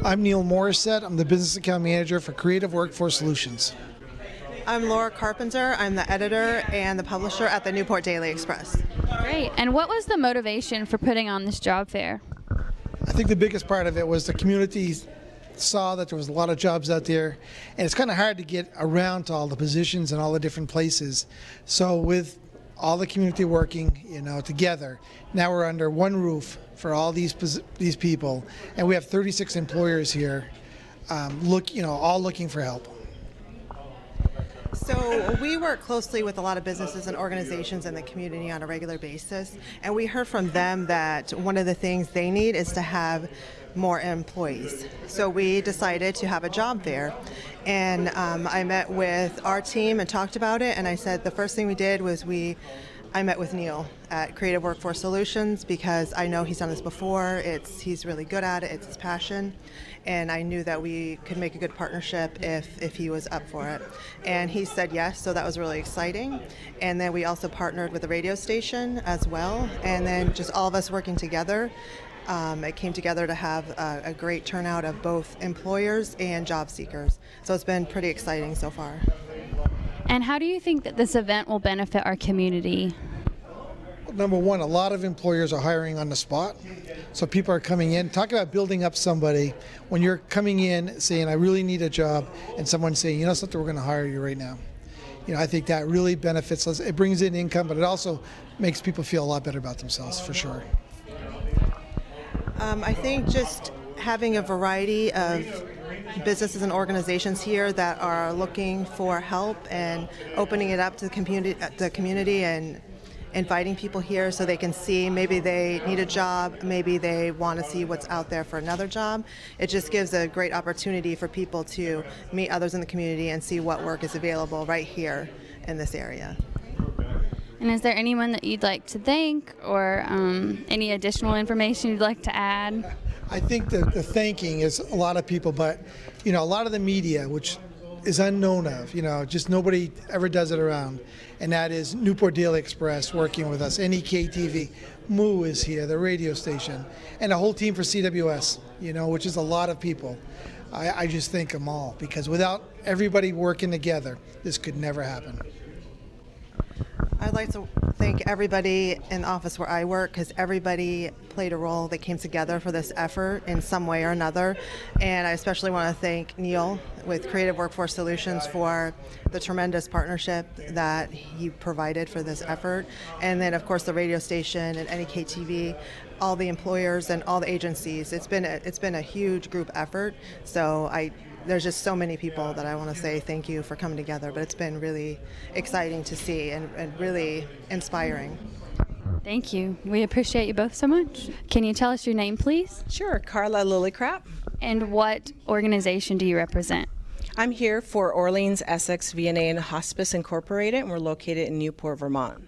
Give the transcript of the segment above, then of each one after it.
I'm Neil Morissette. I'm the Business Account Manager for Creative Workforce Solutions. I'm Laura Carpenter. I'm the editor and the publisher at the Newport Daily Express. Great. And what was the motivation for putting on this job fair? I think the biggest part of it was the community saw that there was a lot of jobs out there, and it's kind of hard to get around to all the positions and all the different places. So with all the community working, together, now we're under one roof for all these people, and we have 36 employers here, all looking for help. So we work closely with a lot of businesses and organizations in the community on a regular basis, and we heard from them that one of the things they need is to have more employees. So we decided to have a job fair, and I met with our team and talked about it, and I said the first thing we did was I met with Neil at Creative Workforce Solutions because I know he's done this before. He's really good at it. It's his passion. And I knew that we could make a good partnership if he was up for it. And he said yes, so that was really exciting. And then we also partnered with the radio station as well. And then just all of us working together, it came together to have a great turnout of both employers and job seekers. So it's been pretty exciting so far. And how do you think that this event will benefit our community? Number one, a lot of employers are hiring on the spot. So people are coming in. Talk about building up somebody. When you're coming in saying, I really need a job, and someone's saying, you know something, we're going to hire you right now. I think that really benefits us. It brings in income, but it also makes people feel a lot better about themselves, for sure. I think just having a variety of businesses and organizations here that are looking for help and opening it up to the community and inviting people here so they can see maybe they need a job, maybe they want to see what's out there for another job. It just gives a great opportunity for people to meet others in the community and see what work is available right here in this area. And is there anyone that you'd like to thank or any additional information you'd like to add? I think the thanking is a lot of people, but a lot of the media, which is unknown of, just nobody ever does it around, and that is Newport Daily Express working with us, NEK-TV, Moo is here, the radio station, and a whole team for CWS, which is a lot of people. I just thank them all, because without everybody working together, this could never happen. I'd like to thank everybody in the office where I work because everybody played a role that came together for this effort in some way or another. And I especially want to thank Neil with Creative Workforce Solutions for the tremendous partnership that he provided for this effort. And then, of course, the radio station and NEK-TV, all the employers and all the agencies. It's been a huge group effort. So there's just so many people that I want to say thank you for coming together, but it's been really exciting to see and really inspiring. Thank you. We appreciate you both so much. Can you tell us your name, please? Sure, Carla Lillicrap. And what organization do you represent? I'm here for Orleans Essex VNA and Hospice Incorporated, and we're located in Newport, Vermont.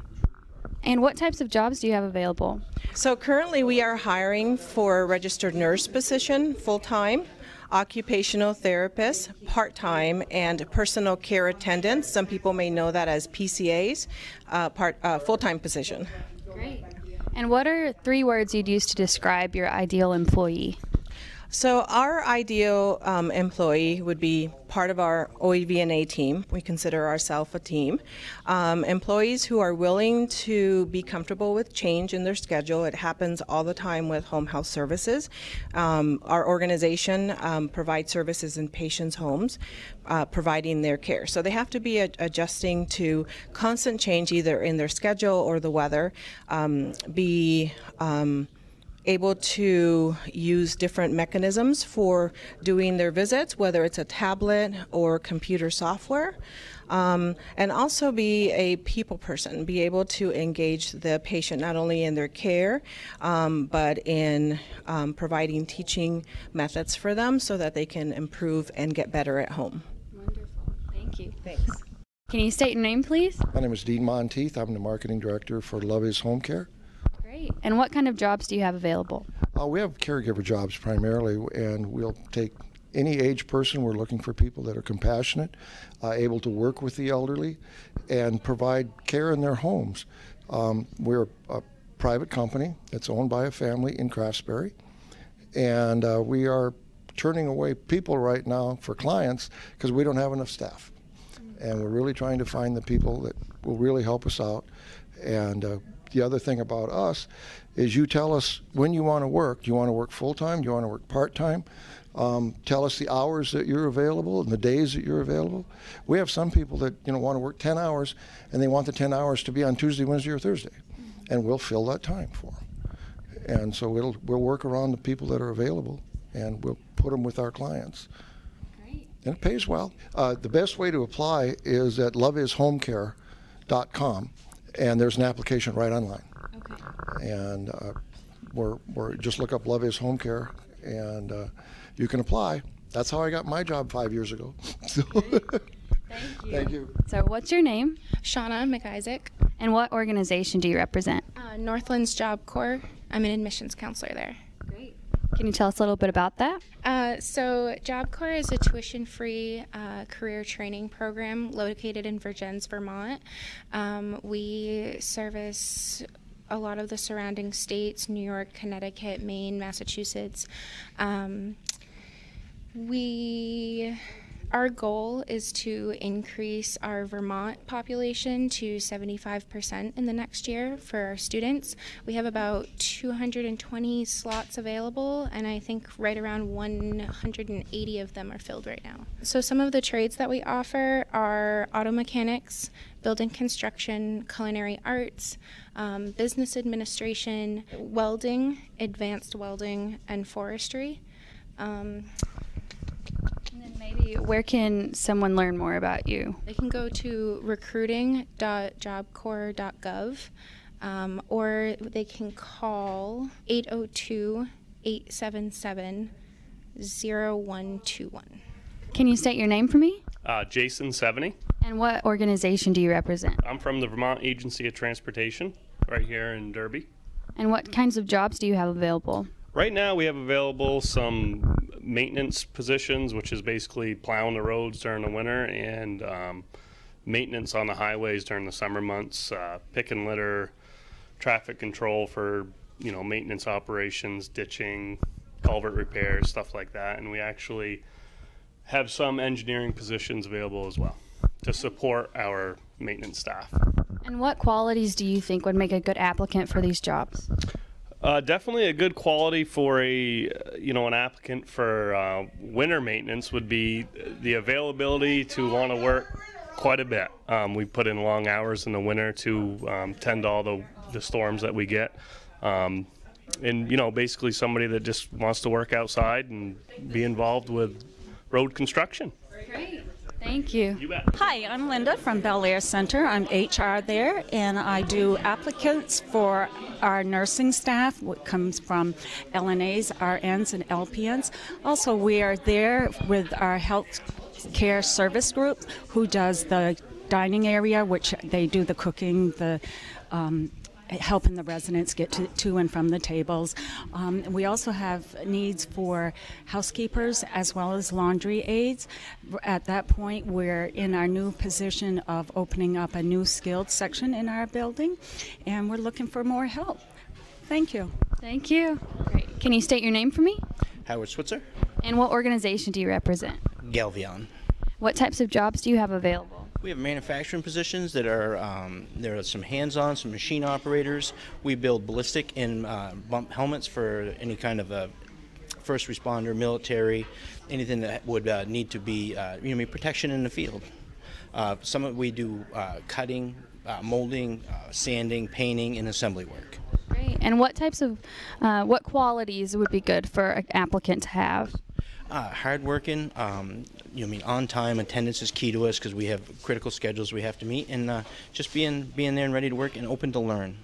And what types of jobs do you have available? So currently we are hiring for a registered nurse position full-time, occupational therapist, part-time, and personal care attendants. Some people may know that as PCAs, full-time position. Great. And what are 3 words you'd use to describe your ideal employee? So our ideal employee would be part of our OEVNA team. We consider ourselves a team. Employees who are willing to be comfortable with change in their schedule. It happens all the time with home health services. Our organization provides services in patients' homes, providing their care. So they have to be adjusting to constant change either in their schedule or the weather, be able to use different mechanisms for doing their visits, whether it's a tablet or computer software, and also be a people person, be able to engage the patient not only in their care, but in providing teaching methods for them so that they can improve and get better at home. Wonderful. Thank you. Thanks. Can you state your name, please? My name is Dean Monteith. I'm the marketing director for Love Is Home Care. Great. And what kind of jobs do you have available? We have caregiver jobs primarily, and we'll take any age person. We're looking for people that are compassionate, able to work with the elderly, and provide care in their homes. We're a private company that's owned by a family in Craftsbury, and we are turning away people right now for clients because we don't have enough staff. And we're really trying to find the people that will really help us out. And the other thing about us is you tell us when you want to work. Do you want to work full-time? Do you want to work part-time? Tell us the hours that you're available and the days that you're available. We have some people that want to work 10 hours and they want the 10 hours to be on Tuesday, Wednesday, or Thursday. And we'll fill that time for them. And so we'll work around the people that are available and we'll put them with our clients. Great. And it pays well. The best way to apply is at loveishomecare.com, and there's an application right online. Okay. And we're just look up Love Is Home Care, and you can apply. That's how I got my job 5 years ago. So, Thank you. thank you. So what's your name? Shauna McIsaac, And what organization do you represent? Northlands Job Corps. I'm an admissions counselor there. Great. Can you tell us a little bit about that? So Job Corps is a tuition-free career training program located in Vergennes, Vermont. We service a lot of the surrounding states: New York, Connecticut, Maine, Massachusetts. Our goal is to increase our Vermont population to 75% in the next year for our students. We have about 220 slots available, and I think right around 180 of them are filled right now. So some of the trades that we offer are auto mechanics, building construction, culinary arts, business administration, welding, advanced welding, and forestry. Maybe where can someone learn more about you? They can go to recruiting.jobcorps.gov, or they can call 802-877-0121. Can you state your name for me? Jason Seveny. And what organization do you represent? I'm from the Vermont Agency of Transportation right here in Derby. And what kinds of jobs do you have available? Right now we have available some maintenance positions, which is basically plowing the roads during the winter, and maintenance on the highways during the summer months, pick and litter, traffic control for maintenance operations, ditching, culvert repairs, stuff like that. And we actually have some engineering positions available as well to support our maintenance staff. And what qualities do you think would make a good applicant for these jobs? Definitely a good quality for an applicant for winter maintenance would be the availability to want to work quite a bit. We put in long hours in the winter to tend to all the storms that we get. And basically somebody that just wants to work outside and be involved with road construction. Great. Thank you. You bet. Hi, I'm Linda from Bel Air Center. I'm HR there, and I do applicants for our nursing staff, what comes from LNAs, RNs, and LPNs. Also, we are there with our health care service group, who does the dining area, which they do the cooking, the helping the residents get to and from the tables. We also have needs for housekeepers as well as laundry aides. At that point, we're in our new position of opening up a new skilled section in our building, and we're looking for more help. Thank you. Thank you. Great. Can you state your name for me? Howard Switzer. And what organization do you represent? Galvion. What types of jobs do you have available? We have manufacturing positions that are, there are some hands-on, some machine operators. We build ballistic and bump helmets for any kind of first responder, military, anything that would need to be, protection in the field. We do cutting, molding, sanding, painting, and assembly work. Great. And what types of, what qualities would be good for an applicant to have? Hardworking, on time. Attendance is key to us because we have critical schedules we have to meet, and just being there and ready to work and open to learn.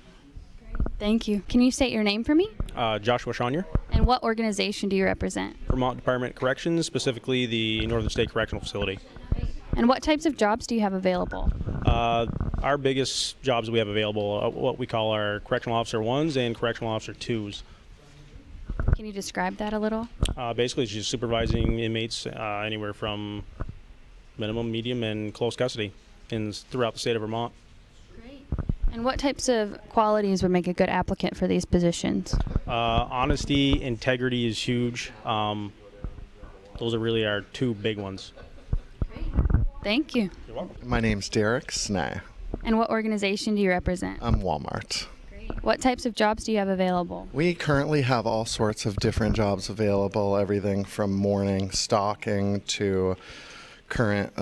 Thank you. Can you state your name for me? Joshua Shonier. And what organization do you represent? Vermont Department of Corrections, specifically the Northern State Correctional Facility. And what types of jobs do you have available? Our biggest jobs we have available, what we call our Correctional Officer 1s and Correctional Officer 2s. Can you describe that a little? Basically, it's just supervising inmates anywhere from minimum, medium, and close custody throughout the state of Vermont. Great. And what types of qualities would make a good applicant for these positions? Honesty, integrity is huge. Those are really our two big ones. Thank you. You're welcome. My name's Derek Snay. And what organization do you represent? I'm Walmart. What types of jobs do you have available? We currently have all sorts of different jobs available, everything from morning stocking to current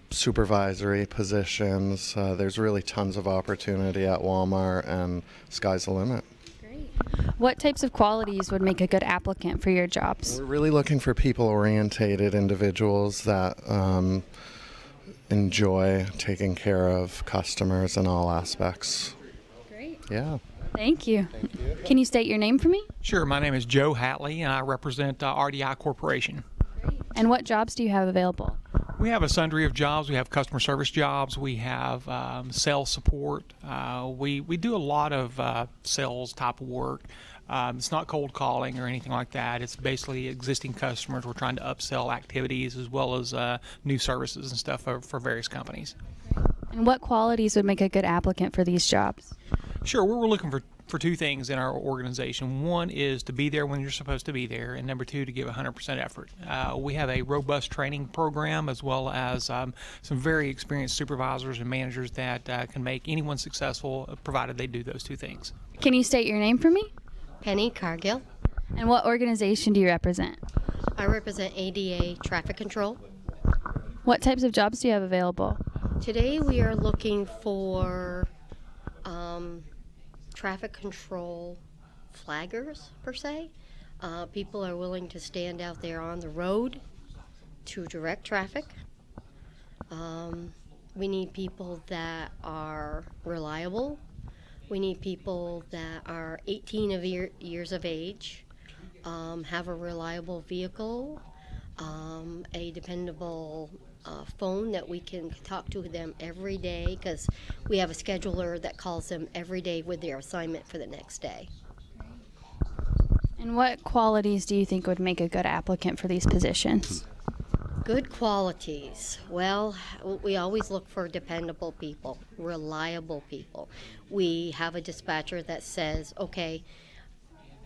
supervisory positions. There's really tons of opportunity at Walmart, and sky's the limit. What types of qualities would make a good applicant for your jobs? We're really looking for people-orientated individuals that enjoy taking care of customers in all aspects. Great. Yeah. Thank you. Can you state your name for me? Sure. My name is Joe Hatley, and I represent Rdi Corporation. And what jobs do you have available? We have a sundry of jobs. We have customer service jobs. We have sales support. We do a lot of sales type of work. It's not cold calling or anything like that. It's basically existing customers. We're trying to upsell activities as well as new services and stuff for various companies. And what qualities would make a good applicant for these jobs? Sure. We're looking for two things in our organization. One is to be there when you're supposed to be there, and number two, to give 100% effort. We have a robust training program as well as some very experienced supervisors and managers that can make anyone successful, provided they do those two things. Can you state your name for me? Penny Cargill. And what organization do you represent? I represent ADA Traffic Control. What types of jobs do you have available? Today we are looking for traffic control flaggers, per se. People are willing to stand out there on the road to direct traffic. We need people that are reliable. We need people that are 18 years of age, have a reliable vehicle, a dependable phone that we can talk to them every day, because we have a scheduler that calls them every day with their assignment for the next day. And what qualities do you think would make a good applicant for these positions? Good qualities. Well, we always look for dependable people, reliable people. We have a dispatcher that says, okay,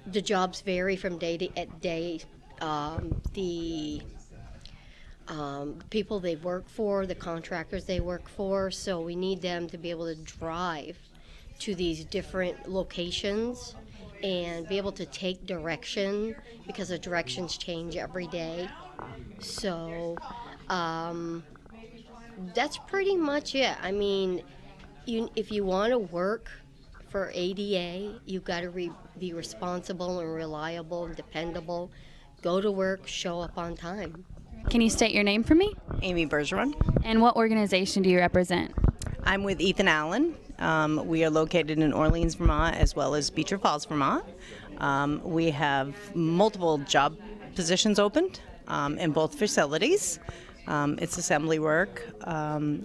the jobs vary from day to day. The people they work for, the contractors they work for, so we need them to be able to drive to these different locations and be able to take direction, because the directions change every day. So that's pretty much it. I mean, if you want to work for ADA, you've got to be responsible and reliable and dependable. Go to work, show up on time. Can you state your name for me? Amy Bergeron. And what organization do you represent? I'm with Ethan Allen. We are located in Orleans, Vermont, as well as Beecher Falls, Vermont. We have multiple job positions opened in both facilities. It's assembly work.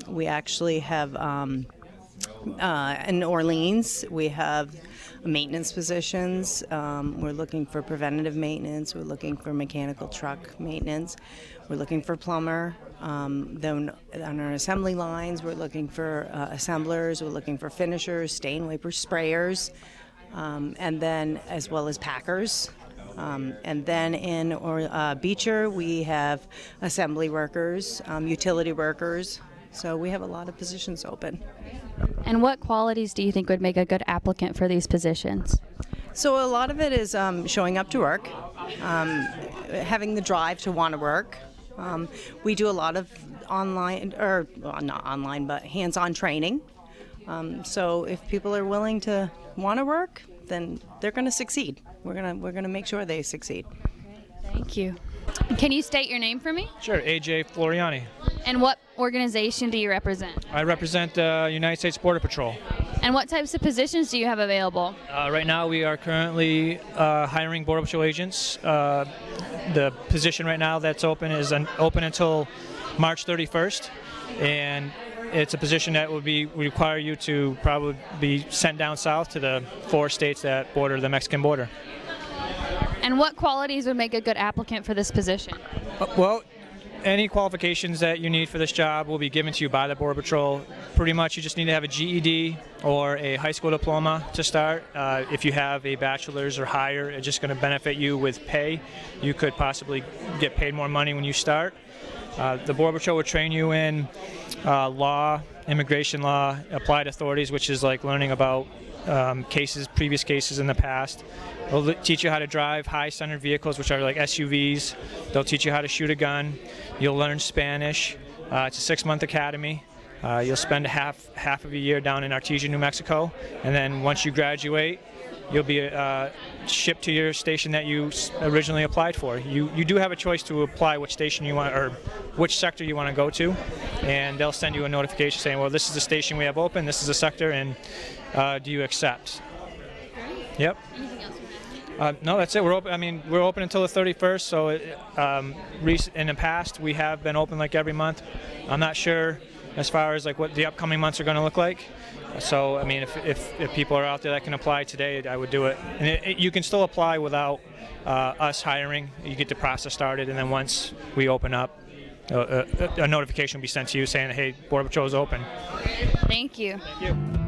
We actually have, in Orleans, we have maintenance positions. We're looking for preventative maintenance. We're looking for mechanical truck maintenance. We're looking for plumber. Then on our assembly lines, we're looking for assemblers. We're looking for finishers, stain wiper sprayers, and then as well as packers. And then in Beecher, we have assembly workers, utility workers. So we have a lot of positions open. And what qualities do you think would make a good applicant for these positions? So a lot of it is showing up to work, having the drive to want to work. We do a lot of online, or well, not online, but hands-on training. So if people are willing to want to work, then they're going to succeed. We're gonna make sure they succeed. Thank you. Can you state your name for me? Sure, AJ Floriani. And what organization do you represent? I represent United States Border Patrol. And what types of positions do you have available? Right now we are currently hiring Border Patrol agents. The position right now that's open is open until March 31st, and it's a position that would require you to probably be sent down south to the 4 states that border the Mexican border. And what qualities would make a good applicant for this position? Well, any qualifications that you need for this job will be given to you by the Border Patrol. Pretty much you just need to have a GED or a high school diploma to start. If you have a bachelor's or higher, it's just going to benefit you with pay. You could possibly get paid more money when you start. The Border Patrol will train you in law, immigration law, applied authorities, which is like learning about previous cases in the past. They'll teach you how to drive high-centered vehicles, which are like SUVs. They'll teach you how to shoot a gun. You'll learn Spanish. It's a 6-month academy. You'll spend half of a year down in Artesia, New Mexico, and then once you graduate, you'll be shipped to your station that you originally applied for. You do have a choice to apply which station you want or which sector you want to go to, and they'll send you a notification saying, well, this is the station we have open, this is the sector, and do you accept? Yep. Anything else? No, that's it. We're open. I mean, we're open until the 31st. So, in the past, we have been open like every month. I'm not sure as far as like what the upcoming months are going to look like. So, I mean, if people are out there that can apply today, I would do it. And you can still apply without us hiring. You get the process started, and then once we open up, a notification will be sent to you saying, "Hey, Border Patrol is open." Thank you. Thank you.